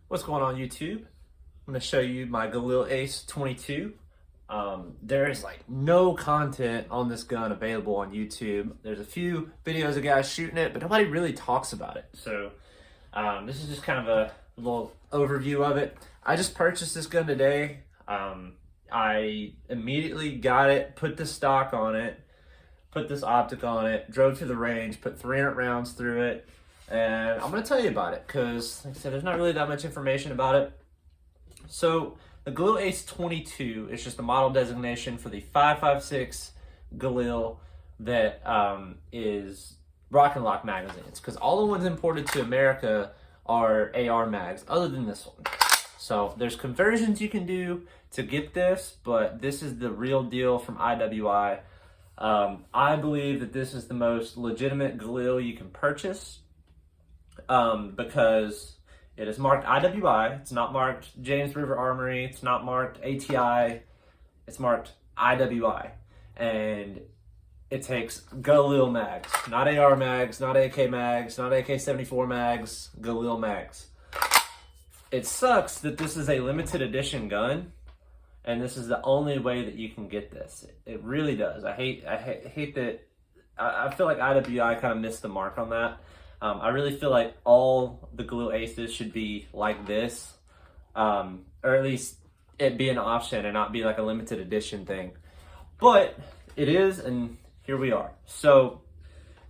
What's going on YouTube? I'm going to show you my Galil Ace 22. There is like no content on this gun available on YouTube. There's a few videos of guys shooting it, but nobody really talks about it. So this is just kind of a little overview of it. I just purchased this gun today. I immediately got it, put the stock on it, put this optic on it, drove to the range, put 300 rounds through it. And I'm going to tell you about it because, like I said, there's not really that much information about it. So the Galil Ace 22 is just the model designation for the 5.56 Galil that is rock and lock magazines, because all the ones imported to America are AR mags other than this one. So there's conversions you can do to get this, but this is the real deal from IWI. I believe that this is the most legitimate Galil you can purchase. Because it is marked IWI, it's not marked James River Armory, it's not marked ATI, it's marked IWI. And it takes Galil mags, not AR mags, not AK mags, not AK-74 mags, Galil mags. It sucks that this is a limited edition gun, and this is the only way that you can get this. It really does. I hate that. I feel like IWI kind of missed the mark on that. I really feel like all the Galil Aces should be like this, or at least it be an option and not be like a limited edition thing. But it is, and here we are. So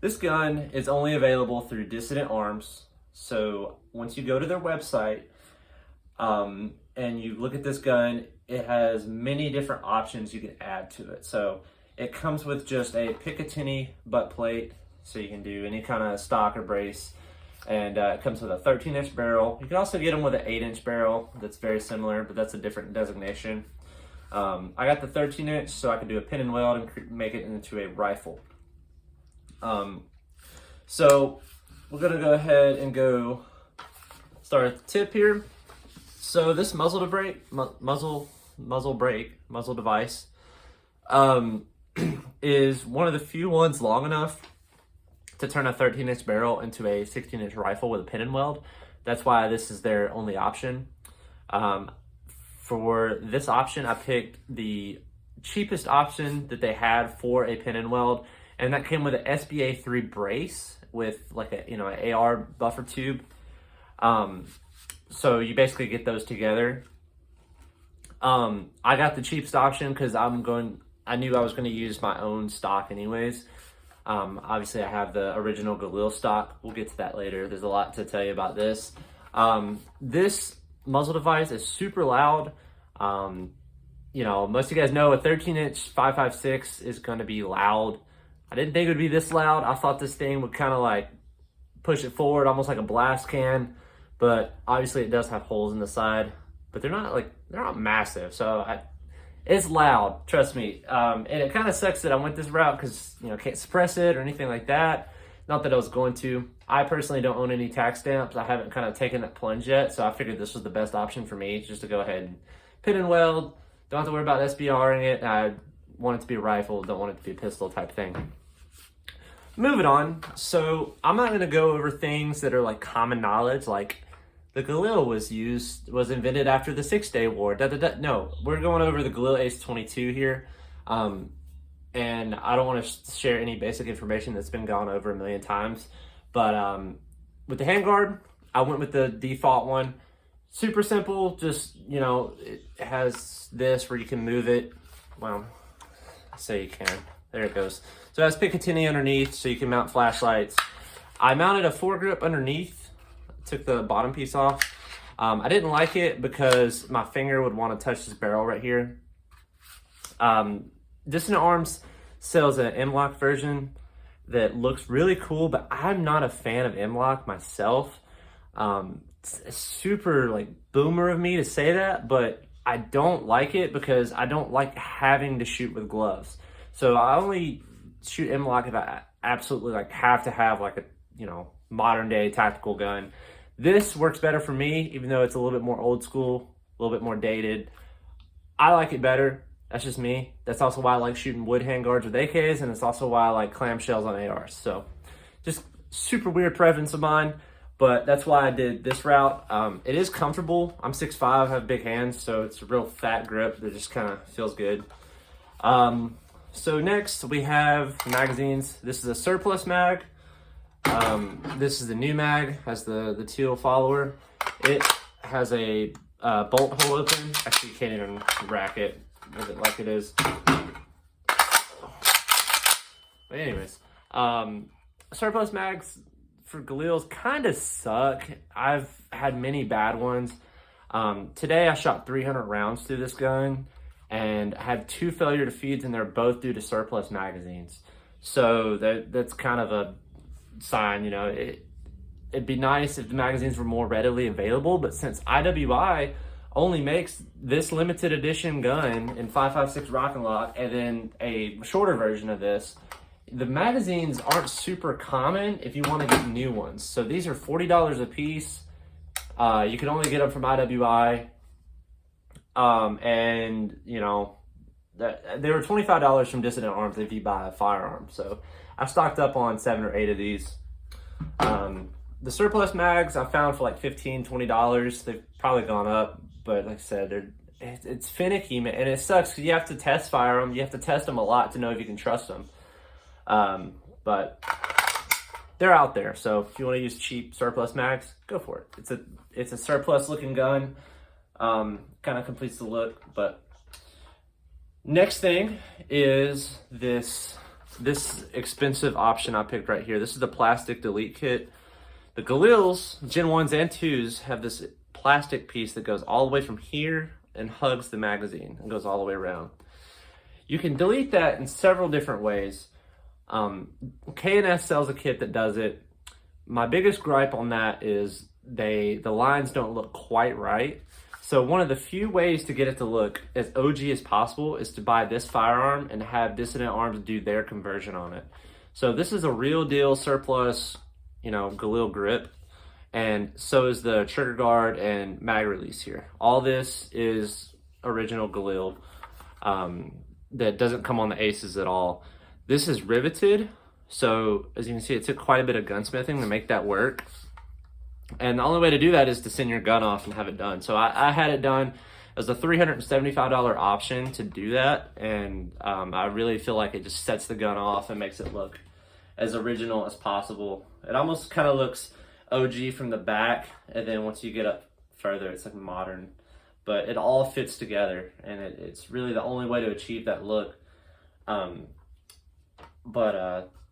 this gun is only available through Dissident Arms. So once you go to their website and you look at this gun, it has many different options you can add to it. So it comes with just a Picatinny butt plate, so you can do any kind of stock or brace, and it comes with a 13-inch barrel. You can also get them with an 8-inch barrel that's very similar, but that's a different designation. I got the 13-inch so I can do a pin and weld and make it into a rifle. So we're gonna go ahead and start at the tip here. So this muzzle device is one of the few ones long enough to turn a 13-inch barrel into a 16-inch rifle with a pin and weld. That's why this is their only option. For this option, I picked the cheapest option that they had for a pin and weld, and that came with an SBA3 brace with like an AR buffer tube. So you basically get those together. I got the cheapest option because I knew I was going to use my own stock anyways. Obviously I have the original Galil stock. We'll get to that later. There's a lot to tell you about this. This muzzle device is super loud. Most of you guys know a 13-inch 5.56 is going to be loud. I didn't think it would be this loud. I thought this thing would kind of like push it forward, almost like a blast can, but obviously it does have holes in the side, but they're not massive. So it's loud, trust me. And it kind of sucks that I went this route because, can't suppress it or anything like that. Not that I was going to. I personally don't own any tax stamps. I haven't kind of taken that plunge yet, so I figured this was the best option for me, just to go ahead and pin and weld. Don't have to worry about SBRing it. I want it to be a rifle, don't want it to be a pistol type thing. Moving on. So I'm not going to go over things that are like common knowledge, like the Galil was invented after the 6-Day War. No, we're going over the Galil Ace 22 here. And I don't want to share any basic information that's been gone over a million times. But with the handguard, I went with the default one. Super simple, just, it has this where you can move it. Well, I say you can. There it goes. So it has Picatinny underneath, so you can mount flashlights. I mounted a foregrip underneath. Took the bottom piece off. I didn't like it because my finger would want to touch this barrel right here. Dissident Arms sells an M-LOK version that looks really cool, but I'm not a fan of M-LOK myself. It's super like boomer of me to say that, but I don't like it because I don't like having to shoot with gloves. So I only shoot M-LOK if I absolutely have to have like a modern day tactical gun. This works better for me, even though it's a little bit more old school, a little bit more dated. I like it better. That's just me. That's also why I like shooting wood handguards with AKs, and it's also why I like clamshells on ARs. So just super weird preference of mine, but that's why I did this route. It is comfortable. I'm 6'5", have big hands, so it's a real fat grip that just kind of feels good. So next we have the magazines. This is a surplus mag. This is the new mag, has the teal follower. It has a bolt hole open. Actually, you can't even rack it with it like it is. But anyways, surplus mags for Galils kind of suck. I've had many bad ones. Today I shot 300 rounds through this gun and had 2 failure to feeds, and they're both due to surplus magazines. So that's kind of a sign, you know. It'd be nice if the magazines were more readily available, but since IWI only makes this limited edition gun in 5.56 Rock and Lock and then a shorter version of this, the magazines aren't super common if you want to get new ones. So these are $40 a piece. You can only get them from IWI. And you know, they were $25 from Dissident Arms if you buy a firearm. So I stocked up on 7 or 8 of these. The surplus mags I found for like $15, $20. They've probably gone up, but like I said, it's finicky, man, and it sucks because you have to test fire them. You have to test them a lot to know if you can trust them. But they're out there. So if you want to use cheap surplus mags, go for it. It's a surplus looking gun. Kind of completes the look. But next thing is this expensive option I picked right here. This is the plastic delete kit. The Galils, Gen 1s and 2s, have this plastic piece that goes all the way from here and hugs the magazine and goes all the way around. You can delete that in several different ways. K&S sells a kit that does it. My biggest gripe on that is the lines don't look quite right. So one of the few ways to get it to look as OG as possible is to buy this firearm and have Dissident Arms do their conversion on it. So this is a real deal surplus, you know, Galil grip, and so is the trigger guard and mag release here. All this is original Galil. That doesn't come on the Aces at all. This is riveted, so as you can see, it took quite a bit of gunsmithing to make that work. And the only way to do that is to send your gun off and have it done. So I had it done as a $375 option to do that, and I really feel like it just sets the gun off and makes it look as original as possible. It almost kind of looks OG from the back, and then once you get up further, it's like modern. But it all fits together, and it's really the only way to achieve that look.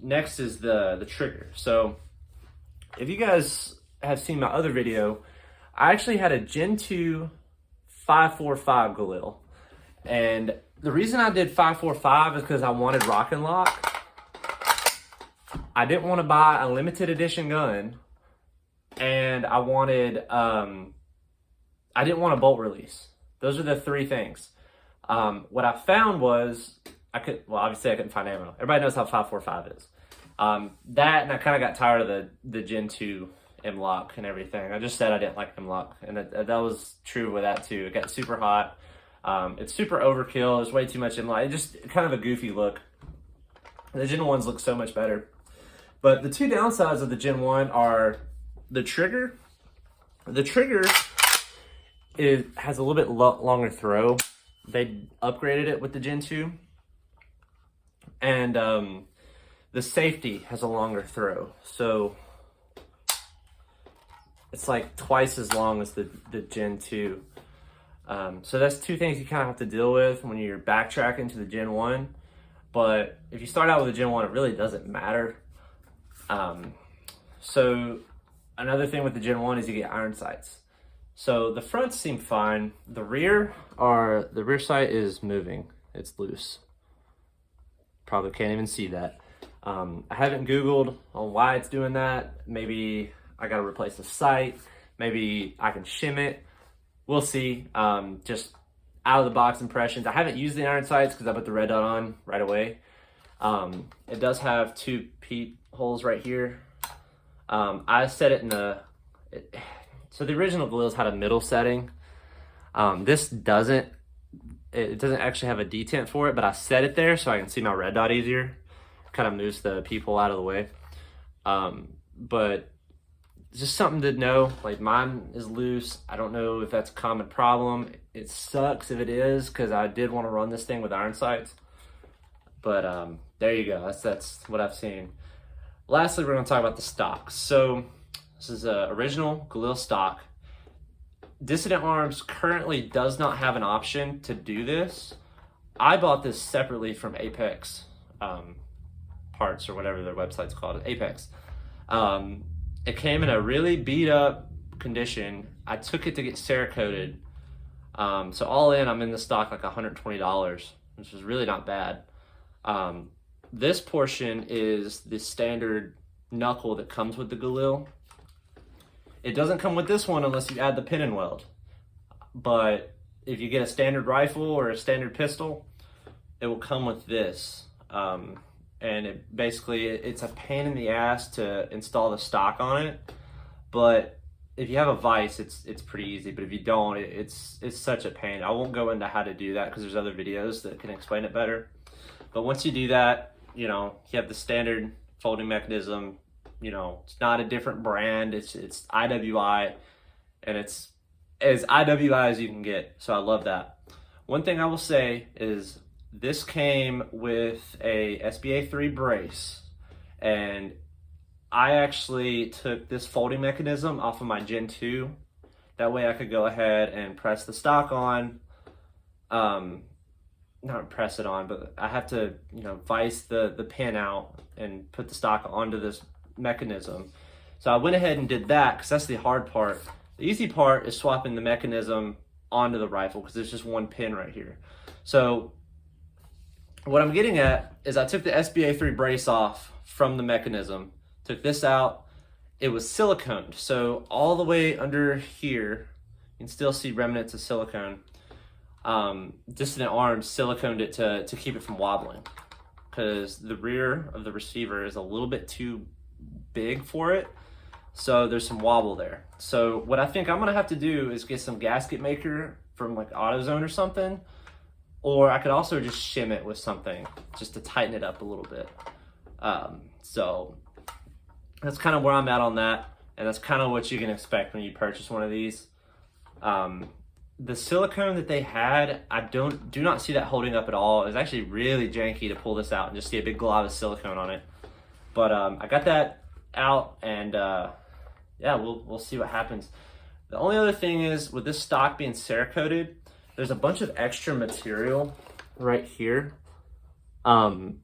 Next is the trigger. So if you guys have seen my other video, I actually had a Gen 2 545 Galil. And the reason I did 545 is because I wanted Rock and Lock. I didn't want to buy a limited edition gun, and I didn't want a bolt release. Those are the 3 things. What I found was obviously I couldn't find ammo. Everybody knows how 545 is. That, and I kind of got tired of the Gen 2 M-Lock and everything. I just said I didn't like M-Lock, and that was true with that too. It got super hot. It's super overkill. There's way too much M-Lock. It's just kind of a goofy look. The Gen 1s look so much better. But the 2 downsides of the Gen 1 are the trigger. The trigger has a little bit longer throw. They upgraded it with the Gen 2. And the safety has a longer throw. So it's like twice as long as the Gen 2. So that's 2 things you kind of have to deal with when you're backtracking to the Gen 1. But if you start out with the Gen 1, it really doesn't matter. So another thing with the Gen 1 is you get iron sights. So the fronts seem fine. The rear sight is moving. It's loose. Probably can't even see that. I haven't Googled on why it's doing that. Maybe I gotta replace the sight. Maybe I can shim it. We'll see. Just out of the box impressions. I haven't used the iron sights because I put the red dot on right away. It does have 2 peep holes right here. I set it in so the original Galils had a middle setting. This doesn't. It doesn't actually have a detent for it, but I set it there so I can see my red dot easier. Kind of moves the peephole out of the way. But just something to know. Like, mine is loose. I don't know if that's a common problem. It sucks if it is, because I did want to run this thing with iron sights. But there you go. That's what I've seen. Lastly, we're going to talk about the stock. So this is an original Galil stock. Dissident Arms currently does not have an option to do this. I bought this separately from Apex Parts, or whatever their website's called, Apex. It came in a really beat up condition. I took it to get Cerakoted. So all in, I'm in the stock like $120, which is really not bad. This portion is the standard knuckle that comes with the Galil. It doesn't come with this one unless you add the pin and weld. But if you get a standard rifle or a standard pistol, it will come with this. And it basically, it's a pain in the ass to install the stock on it. But if you have a vise, it's pretty easy. But if you don't, it's such a pain. I won't go into how to do that because there's other videos that can explain it better. But once you do that, you know, you have the standard folding mechanism. You know, it's not a different brand. It's IWI, and it's as IWI as you can get. So I love that. One thing I will say is this came with a SBA 3 brace, and I actually took this folding mechanism off of my Gen 2. That way I could go ahead and press the stock on. Not press it on, but I have to, you know, vise the pin out and put the stock onto this mechanism. So I went ahead and did that because that's the hard part. The easy part is swapping the mechanism onto the rifle because there's just one pin right here. So what I'm getting at is I took the SBA 3 brace off from the mechanism, took this out. It was siliconed, so all the way under here you can still see remnants of silicone. Dissident Arms siliconed it to keep it from wobbling because the rear of the receiver is a little bit too big for it, so there's some wobble there. So what I think I'm gonna have to do is get some gasket maker from like AutoZone or something, or I could also just shim it with something just to tighten it up a little bit. So that's kind of where I'm at on that, and that's kind of what you can expect when you purchase one of these. The silicone that they had, I do not see that holding up at all. It's actually really janky to pull this out and just see a big glob of silicone on it. But I got that out, and yeah, we'll see what happens. The only other thing is, with this stock being Cerakoted, there's a bunch of extra material right here, and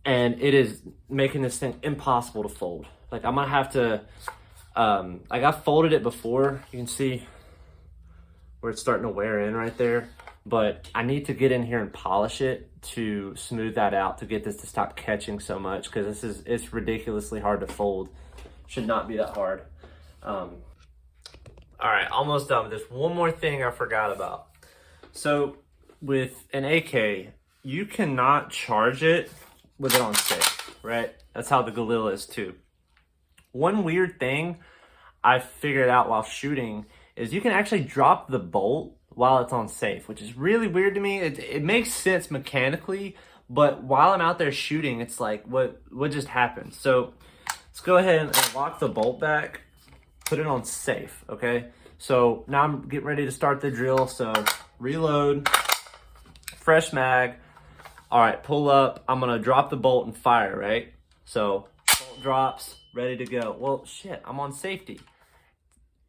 it is making this thing impossible to fold. Like, I'm gonna have to, like, I folded it before. You can see where it's starting to wear in right there, but I need to get in here and polish it to smooth that out to get this to stop catching so much, because it's ridiculously hard to fold. Should not be that hard. All right, almost done. There's one more thing I forgot about. So with an AK, you cannot charge it with it on safe, right? That's how the Galil is too. One weird thing I figured out while shooting is you can actually drop the bolt while it's on safe, which is really weird to me. It makes sense mechanically, but while I'm out there shooting, it's like, what just happened? So let's go ahead and lock the bolt back, put it on safe, okay? So now I'm getting ready to start the drill. So reload, fresh mag. All right, pull up. I'm gonna drop the bolt and fire, right? So bolt drops, ready to go. Well, shit, I'm on safety.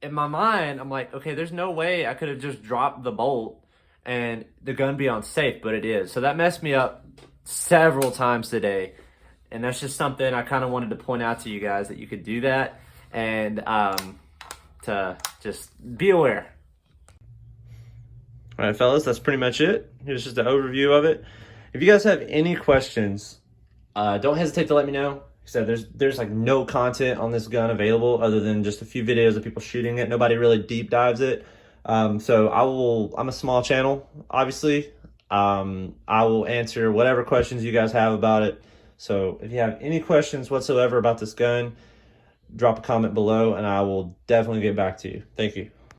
In my mind, I'm like, okay, there's no way I could have just dropped the bolt and the gun be on safe, but it is. So that messed me up several times today. And that's just something I kind of wanted to point out to you guys, that you could do that, and to just be aware. All right, fellas, that's pretty much it. Here's just an overview of it. If you guys have any questions, don't hesitate to let me know. So there's like no content on this gun available other than just a few videos of people shooting it. Nobody really deep dives it. So I'm a small channel, obviously. I will answer whatever questions you guys have about it. So if you have any questions whatsoever about this gun, drop a comment below and I will definitely get back to you. Thank you.